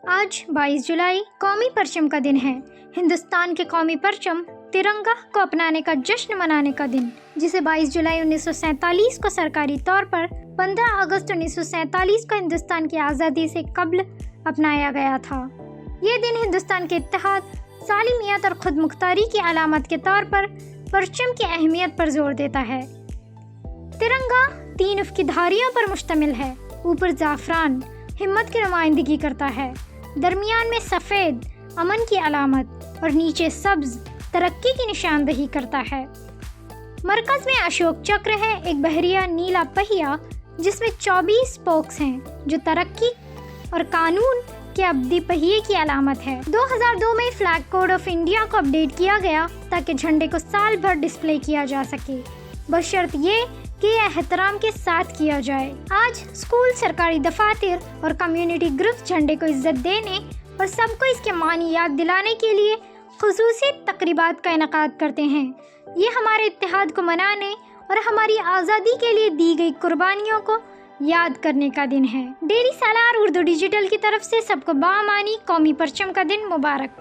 آج 22 جولائی قومی پرچم کا دن ہے۔ ہندوستان کے قومی پرچم ترنگا کو اپنانے کا جشن منانے کا دن، جسے 22 جولائی 1947 کو سرکاری طور پر 15 اگست 1947 کو ہندوستان کی آزادی سے قبل اپنایا گیا تھا۔ یہ دن ہندوستان کے اتحاد، سالمیت اور خود مختاری کی علامت کے طور پر پرچم کی اہمیت پر زور دیتا ہے۔ ترنگا 3 افقی دھاریوں پر مشتمل ہے۔ اوپر زعفران ہمت کی نمائندگی کرتا ہے، درمیان میں سفید امن کی علامت اور نیچے سبز ترقی کی نشاندہی کرتا ہے۔ مرکز میں اشوک چکر ہے، ایک بحریہ نیلا پہیہ جس میں 24 سپوکس ہیں، جو ترقی اور قانون کے ابدی پہیے کی علامت ہے۔ 2002 میں فلیگ کوڈ آف انڈیا کو اپڈیٹ کیا گیا تاکہ جھنڈے کو سال بھر ڈسپلے کیا جا سکے، بشرط یہ کہ یہ احترام کے ساتھ کیا جائے۔ آج اسکول، سرکاری دفاتر اور کمیونٹی گروپس جھنڈے کو عزت دینے اور سب کو اس کے معنی یاد دلانے کے لیے خصوصی تقریبات کا انعقاد کرتے ہیں۔ یہ ہمارے اتحاد کو منانے اور ہماری آزادی کے لیے دی گئی قربانیوں کو یاد کرنے کا دن ہے۔ ڈیلی سالار اردو ڈیجیٹل کی طرف سے سب کو باامانی قومی پرچم کا دن مبارک۔